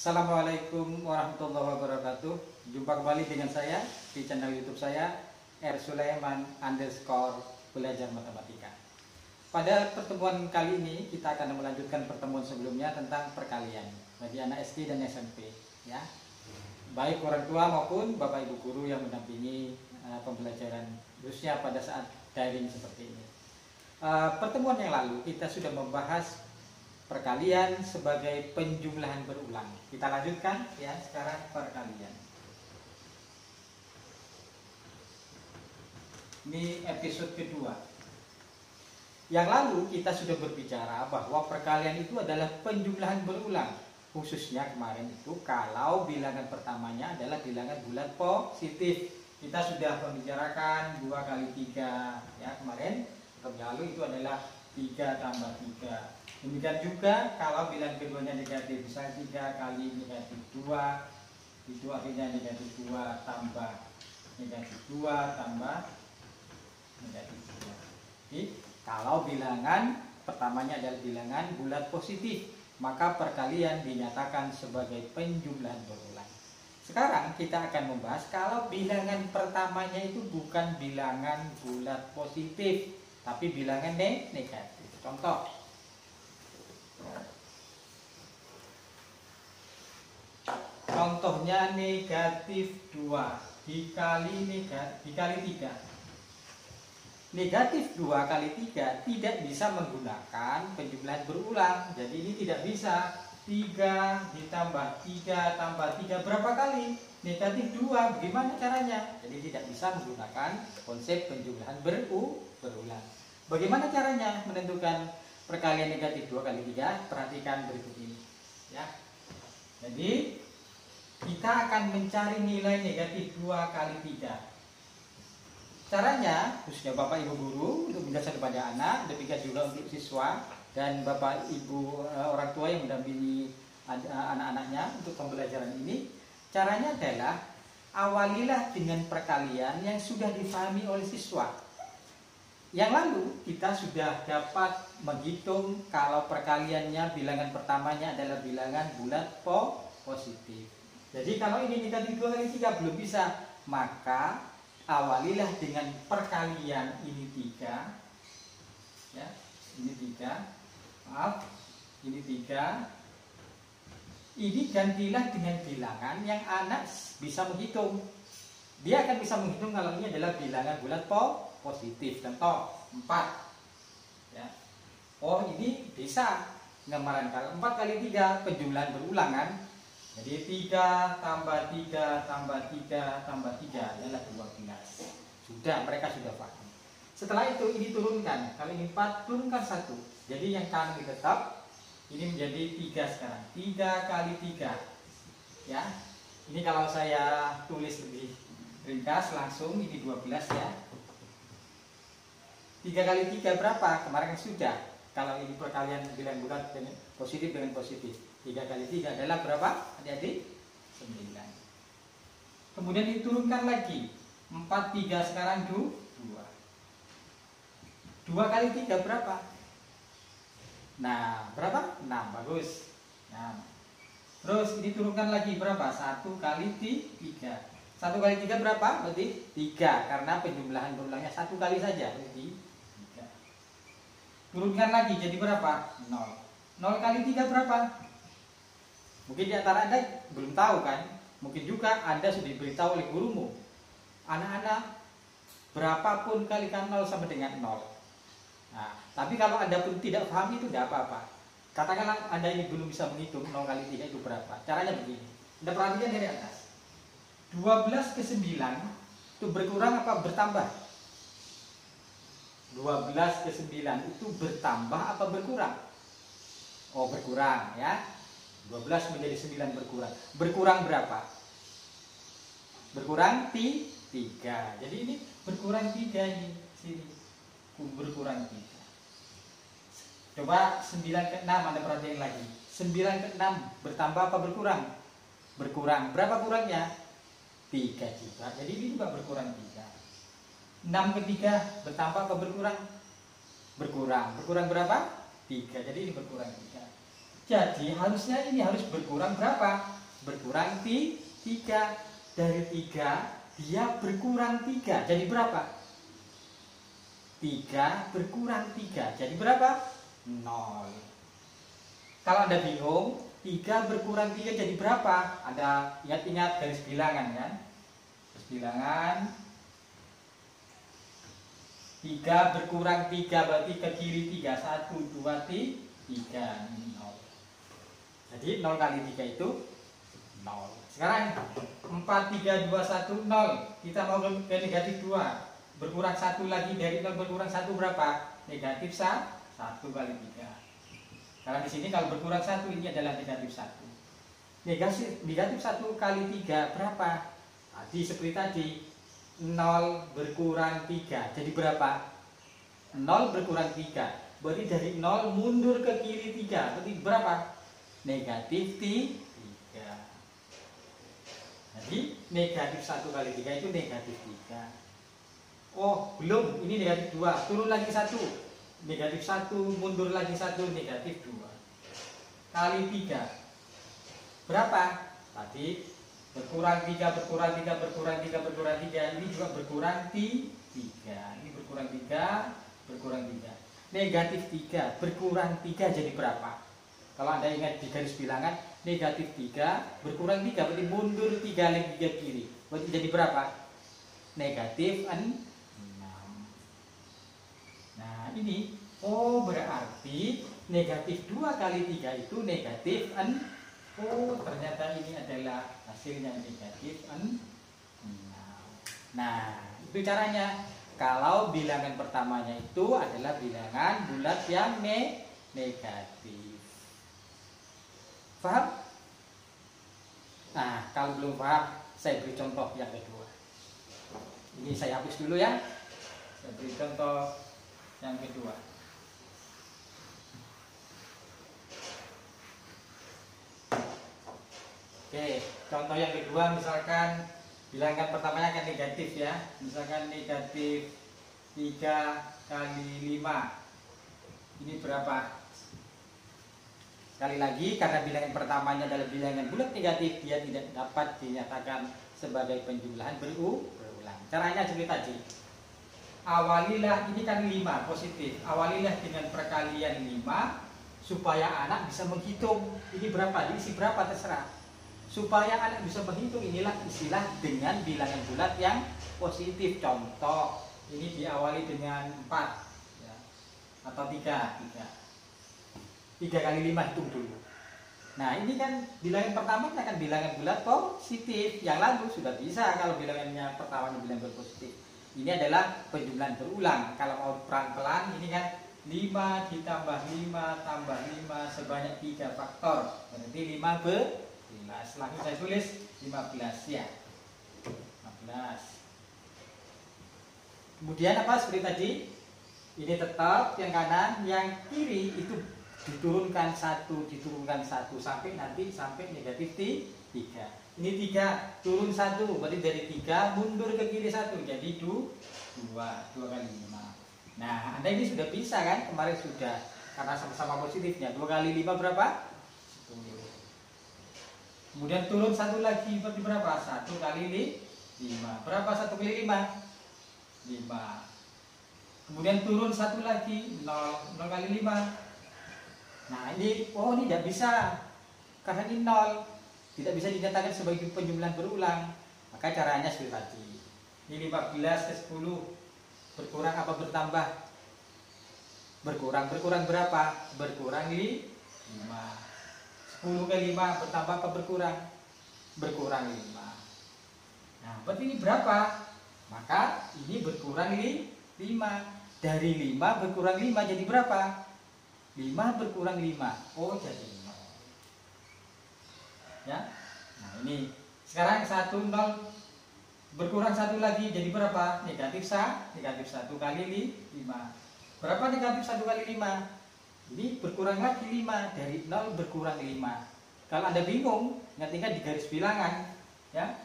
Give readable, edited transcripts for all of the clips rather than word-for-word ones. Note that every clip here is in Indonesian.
Assalamualaikum warahmatullahi wabarakatuh. Jumpa kembali dengan saya di channel YouTube saya R.Sulaiman_ belajar matematika. Pada pertemuan kali ini kita akan melanjutkan pertemuan sebelumnya tentang perkalian bagi anak SD dan SMP, ya. Baik orang tua maupun bapak ibu guru yang mendampingi pembelajaran khususnya pada saat daring seperti ini. Pertemuan yang lalu kita sudah membahas perkalian sebagai penjumlahan berulang. Kita lanjutkan ya, sekarang perkalian. Ini episode kedua. Yang lalu kita sudah berbicara bahwa perkalian itu adalah penjumlahan berulang. Khususnya kemarin itu kalau bilangan pertamanya adalah bilangan bulat positif. Kita sudah membicarakan 2 kali 3 ya kemarin. Lalu itu adalah 3 tambah 3. Demikian juga kalau bilangan keduanya negatif, misalnya 3 kali negatif 2, itu akhirnya negatif 2 tambah negatif 2 tambah negatif 2. Jadi kalau bilangan pertamanya adalah bilangan bulat positif, maka perkalian dinyatakan sebagai penjumlahan berulang. Sekarang kita akan membahas kalau bilangan pertamanya itu bukan bilangan bulat positif, tapi bilangan negatif. Contoh, contohnya negatif 2 dikali 3. Negatif 2 kali 3 tidak bisa menggunakan penjumlahan berulang. Jadi ini tidak bisa 3 ditambah 3 tambah 3 berapa kali? Negatif 2. Bagaimana caranya? Jadi tidak bisa menggunakan konsep penjumlahan berulang. Bagaimana caranya menentukan perkalian negatif 2 kali 3? Perhatikan berikut ini ya. Jadi kita akan mencari nilai negatif 2 kali 3. Caranya, khususnya Bapak Ibu guru untuk menjelaskan kepada anak, demikian juga untuk siswa dan Bapak Ibu orang tua yang mendampingi anak-anaknya untuk pembelajaran ini. Caranya adalah awalilah dengan perkalian yang sudah difahami oleh siswa. Yang lalu kita sudah dapat menghitung kalau perkaliannya bilangan pertamanya adalah bilangan bulat positif. Jadi kalau ini negatif 2 kali 3 belum bisa, maka awalilah dengan perkalian ini 3 ya, ini 3, maaf, ini 3. Ini gantilah dengan bilangan yang anak bisa menghitung. Dia akan bisa menghitung kalau ini adalah bilangan bulat positif. Contoh 4 ya. Oh, ini bisa gambaran kalau 4 kali 3 penjumlahan berulang kan. Jadi 3 tambah 3 tambah 3 tambah 3 adalah 12. Sudah, mereka sudah paham. Setelah itu ini turunkan. Kalau ini 4 turunkan 1. Jadi yang kanan tetap. Ini menjadi 3 sekarang. 3 kali 3 ya. Ini kalau saya tulis lebih ringkas langsung ini 12 ya. 3 kali 3 berapa? Kemarin sudah. Kalau ini perkalian bilangan bulat dengan positif dengan positif. 3 kali 3 adalah berapa? Adik-adik? 9. Kemudian diturunkan lagi. 4, 3 sekarang 2. 2 kali 3 berapa? Nah, berapa? 6. Bagus. Nah, terus diturunkan lagi berapa? 1 kali 3. 1 kali 3 berapa? Berarti 3. Karena penjumlahan berulangnya 1 kali saja. Berarti 3. Turunkan lagi jadi berapa? 0. 0 kali 3 berapa? Mungkin di antara Anda belum tahu kan? Mungkin juga Anda sudah diberitahu oleh gurumu. Anak-anak, berapapun kalikan 0 sama dengan 0. Nah, tapi kalau Anda pun tidak paham itu tidak apa-apa. Katakanlah Anda ini belum bisa menghitung 0 kali 3 itu berapa. Caranya begini. Anda perhatikan dari atas. 12 ke 9 itu berkurang apa bertambah? 12 ke 9 itu bertambah apa berkurang? Oh, berkurang ya. 12 menjadi 9 berkurang. Berkurang berapa? Berkurang 3. Jadi ini berkurang 3 ini sini. Berkurang 3. Coba 9 ke 6 Anda perhatikan lagi. 9 ke 6 bertambah apa berkurang? Berkurang. Berapa kurangnya? 3 juga. Jadi ini juga berkurang 3. 6 ke 3 bertambah apa berkurang? Berkurang. Berkurang berapa? 3. Jadi ini berkurang 3. Jadi harusnya ini harus berkurang berapa? Berkurang 3. Dari 3 dia berkurang 3. Jadi berapa? 3 berkurang 3. Jadi berapa? 0. Kalau Anda bingung, 3 berkurang 3 jadi berapa? Anda ingat-ingat garis bilangan kan? Garis bilangan 3 berkurang 3 berarti ke kiri 3. 1, 2, 3. 0. Jadi 0 kali 3 itu 0. Sekarang 4, 3, 2, 1, 0. Kita mau ke negatif 2. Berkurang 1 lagi, dari 0 berkurang 1 berapa? Negatif 1 kali 3. Karena di sini kalau berkurang 1 ini adalah negatif 1. Negatif 1 kali 3 berapa? Tadi seperti tadi 0 berkurang 3. Jadi berapa? 0 berkurang 3. Berarti dari 0 mundur ke kiri 3. Berarti berapa? Negatif 3. Jadi negatif 1 kali 3 itu negatif 3. Oh belum, ini negatif 2. Turun lagi 1. Negatif 1, mundur lagi 1, negatif 2 kali 3 berapa? Tadi berkurang 3, berkurang 3, berkurang 3, berkurang 3. Ini juga berkurang 3. Ini berkurang 3, berkurang 3. Negatif 3, berkurang 3 jadi berapa? Kalau Anda ingat di garis bilangan, negatif 3, berkurang 3, berarti mundur 3 lagi ke kiri. Berarti jadi berapa? Negatif 6. Nah ini, oh berarti negatif 2 kali 3 itu negatif 6. Oh ternyata ini adalah hasilnya negatif 6. Nah itu caranya. Kalau bilangan pertamanya itu adalah bilangan bulat yang negatif. Paham? Nah kalau belum paham, saya beri contoh yang kedua. Ini saya hapus dulu ya. Saya beri contoh yang kedua. Oke, contoh yang kedua misalkan bilangan pertamanya kan negatif ya. Misalkan negatif 3 kali 5. Ini berapa? Sekali lagi, karena bilangan pertamanya adalah bilangan bulat negatif, dia tidak dapat dinyatakan sebagai penjumlahan berulang. Caranya seperti tadi. Awalilah, ini kan 5 positif. Awalilah dengan perkalian 5 supaya anak bisa menghitung. Ini berapa? Diisi berapa terserah. Supaya anak bisa menghitung, inilah istilah dengan bilangan bulat yang positif. Contoh, ini diawali dengan 4 ya. Atau 3 kali 5 hitung dulu. Nah ini kan bilangan pertama kan bilangan bulat positif. Yang lalu sudah bisa kalau bilangannya pertamanya bilangan bulat positif. Ini adalah penjumlahan berulang. Kalau mau pelan-pelan ini kan 5 ditambah 5 tambah 5 sebanyak 3 faktor. Berarti 15. Langsung saya tulis 15 ya. 15. Kemudian apa seperti tadi? Ini tetap yang kanan, yang kiri itu diturunkan 1 sampai nanti sampai negatif 3. Ini 3 turun 1, berarti dari 3 mundur ke kiri 1, jadi 2 kali 5. Nah Anda ini sudah bisa kan, kemarin sudah, karena sama-sama positifnya. 2 kali 5 berapa? 10. Kemudian turun 1 lagi, berarti berapa? 1 kali 5. Berapa 1 kali 5? 5. Kemudian turun 1 lagi, 0 kali 5. Nah ini, oh ini tidak bisa, karena ini 0, tidak bisa dinyatakan sebagai penjumlahan berulang. Maka caranya seperti tadi. Ini 15 ke 10 berkurang apa bertambah? Berkurang berapa? Berkurang 5. 10 ke 5 bertambah apa berkurang? Berkurang 5. Nah berarti ini berapa? Maka ini berkurang 5. Dari 5 berkurang 5 jadi berapa? 5 berkurang 5. Oh jadi 0. Ya. Nah ini sekarang 1 0 berkurang 1 lagi jadi berapa? Negatif 1 kali 5. Berapa negatif 1 kali 5? Ini berkurang lagi 5. Dari 0 berkurang 5. Kalau Anda bingung, ingat-ingat di garis bilangan ya.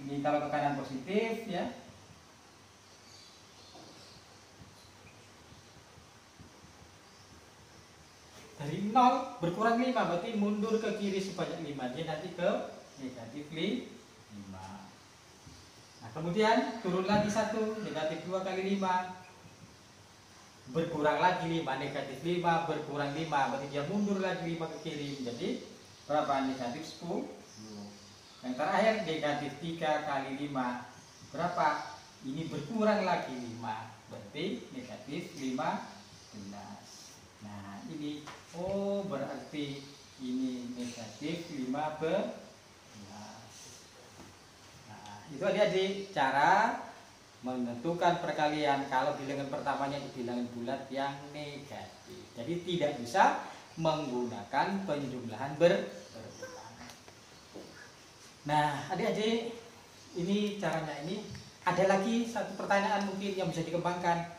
Ini kalau ke kanan positif ya. Dari 0 berkurang 5, berarti mundur ke kiri sebanyak 5. Dia nanti ke negatif 5. Nah, kemudian turun lagi 1, negatif 2 kali 5. Berkurang lagi 5, negatif 5, berkurang 5. Berarti dia mundur lagi 5 ke kiri. Jadi berapa? Negatif 10. Yang terakhir negatif 3 kali 5. Berapa? Ini berkurang lagi 5. Berarti negatif 15. Nah, ini berarti ini negatif 15. Nah, itu adik-adik cara menentukan perkalian kalau bilangan pertamanya itu bilangan bulat yang negatif. Jadi tidak bisa menggunakan penjumlahan berulang. Nah, adik-adik, ini caranya ini. Ada lagi satu pertanyaan mungkin yang bisa dikembangkan.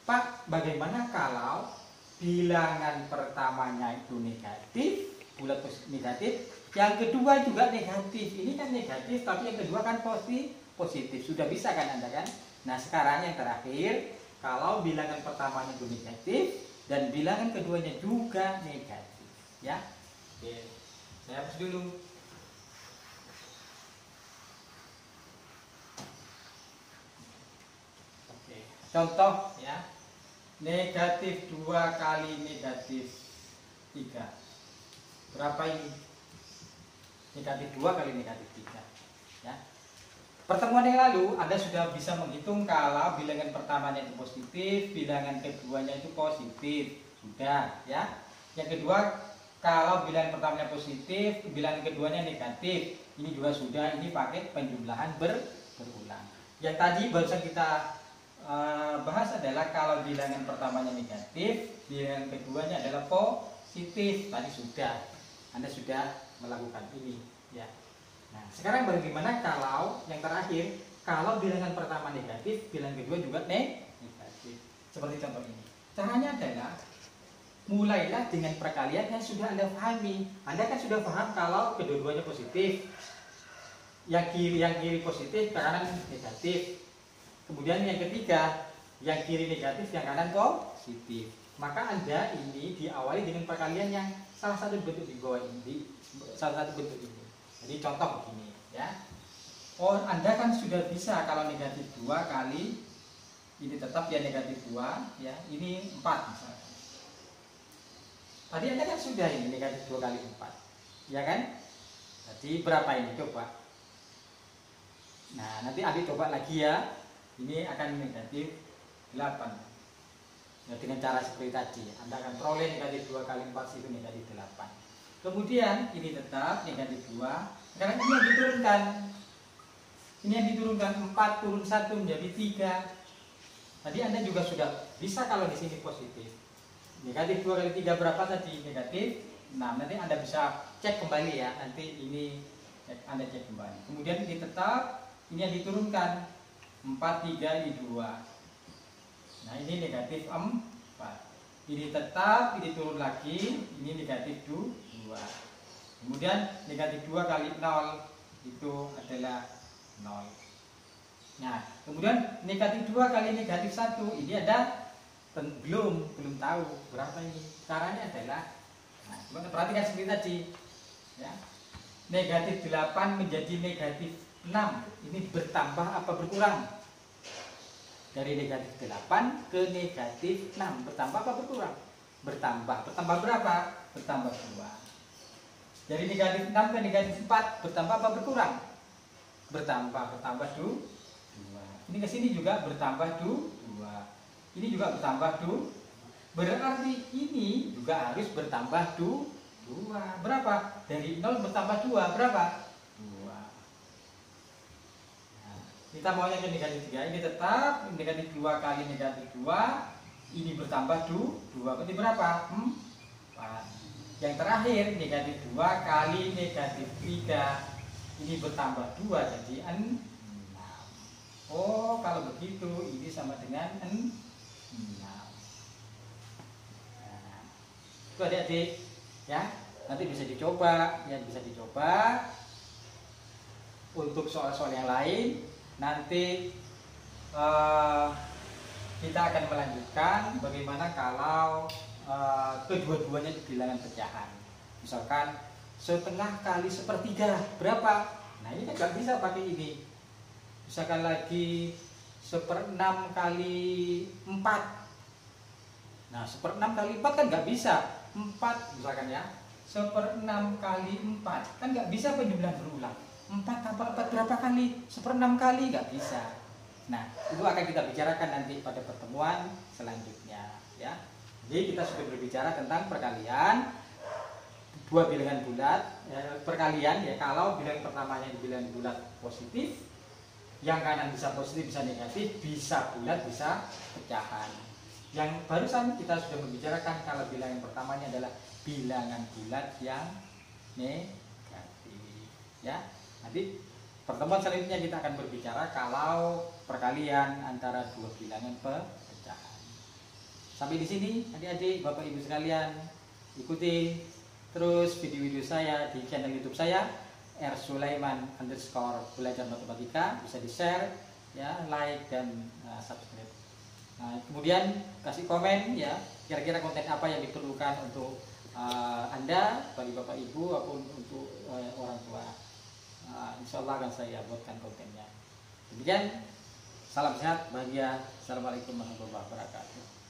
Pak, bagaimana kalau bilangan pertamanya itu negatif, bulat negatif, yang kedua juga negatif. Ini kan negatif, tapi yang kedua kan positif. Sudah bisa kan Anda kan? Nah, sekarang yang terakhir, kalau bilangan pertamanya itu negatif dan bilangan keduanya juga negatif, ya. Oke, saya hapus dulu. Oke, contoh ya. Negatif 2 kali negatif 3. Berapa ini? Negatif 2 kali negatif 3. Ya. Pertemuan yang lalu Anda sudah bisa menghitung kalau bilangan pertamanya itu positif, bilangan keduanya itu positif. Sudah ya. Yang kedua, kalau bilangan pertamanya positif, bilangan keduanya negatif. Ini juga sudah, ini pakai penjumlahan berulang. Yang tadi barusan kita bahas adalah kalau bilangan pertamanya negatif, bilangan keduanya adalah positif. Tadi sudah, Anda sudah melakukan ini ya. Nah, sekarang bagaimana kalau yang terakhir, kalau bilangan pertama negatif, bilangan kedua juga negatif. Seperti contoh ini. Caranya adalah mulailah dengan perkalian yang sudah Anda pahami. Anda kan sudah paham kalau kedua-duanya positif. Yang kiri positif, kanan negatif. Kemudian yang ketiga, yang kiri negatif, yang kanan positif. Maka Anda ini diawali dengan perkalian yang salah satu bentuk di bawah ini, salah satu bentuk ini. Jadi contoh begini, ya. Anda kan sudah bisa kalau negatif 2 kali ini tetap ya negatif 2, ya. Ini 4 misalkan. Tadi Anda kan sudah ini negatif 2 kali 4, ya kan? Jadi berapa ini coba? Nah, nanti adik coba lagi ya. Ini akan negatif 8. Ya, dengan cara seperti tadi, Anda akan peroleh negatif 2 kali 4 itu negatif 8. Kemudian ini tetap negatif 2. Sekarang ini yang diturunkan. Ini yang diturunkan 4 turun 1 menjadi 3. Tadi Anda juga sudah bisa kalau di sini positif. Negatif 2 kali 3 berapa tadi? Negatif 6. Nanti Anda bisa cek kembali ya. Nanti ini Anda cek kembali. Kemudian ini tetap, ini yang diturunkan. 4, 3, ini 2. Nah, ini negatif 4. Ini tetap, ini turun lagi, ini negatif 2. Kemudian negatif 2 kali 0 itu adalah 0. Nah, kemudian negatif 2 kali negatif 1, ini ada belum tahu berapa ini. Caranya adalah, nah, perhatikan seperti tadi ya. Negatif 8 menjadi negatif 6. Ini bertambah apa berkurang? Dari negatif 8 ke negatif 6. Bertambah apa berkurang? Bertambah. Bertambah berapa? Bertambah 2. Dari negatif 6 ke negatif 4. Bertambah apa berkurang? Bertambah 2. Ini ke sini juga bertambah 2. Ini juga bertambah 2. Berarti ini juga harus bertambah 2. Berapa? Dari 0 bertambah 2. Berapa? Kita maunya ke negatif 3, ini tetap negatif 2 kali negatif 2, ini bertambah 2, berarti berapa? 4. Yang terakhir negatif 2 kali negatif 3, ini bertambah 2 jadi 6. Oh, kalau begitu ini sama dengan 6. Nah, itu adik-adik ya, nanti bisa dicoba ya, bisa dicoba untuk soal-soal yang lain. Nanti kita akan melanjutkan bagaimana kalau kedua-duanya di bilangan pecahan. Misalkan setengah kali sepertiga berapa? Nah ini kan nggak bisa pakai ini. Misalkan lagi 1/6 kali 4. Nah 1/6 kali 4 kan nggak bisa. 4 misalkan ya, 1/6 kali 4 kan nggak bisa penjumlahan berulang. 4 tambah 4 berapa kali? 1/6 kali, nggak bisa. Nah itu akan kita bicarakan nanti pada pertemuan selanjutnya ya. Jadi kita sudah berbicara tentang perkalian dua bilangan bulat ya, perkalian ya, kalau bilangan pertamanya di bilangan bulat positif, yang kanan bisa positif bisa negatif, bisa bulat bisa pecahan. Yang barusan kita sudah membicarakan kalau bilangan pertamanya adalah bilangan bulat yang negatif ya. Nanti pertemuan selanjutnya kita akan berbicara kalau perkalian antara dua bilangan pecahan. Sampai di sini adik-adik, Bapak Ibu sekalian, ikuti terus video-video saya di channel YouTube saya @sulaiman_belajar matematika, bisa di-share ya, like dan subscribe. Nah, kemudian kasih komen ya, kira-kira konten apa yang diperlukan untuk Anda, bagi Bapak Ibu maupun untuk orang tua. Insya Allah akan saya buatkan kontennya. Demikian, salam sehat, bahagia. Assalamualaikum warahmatullahi wabarakatuh.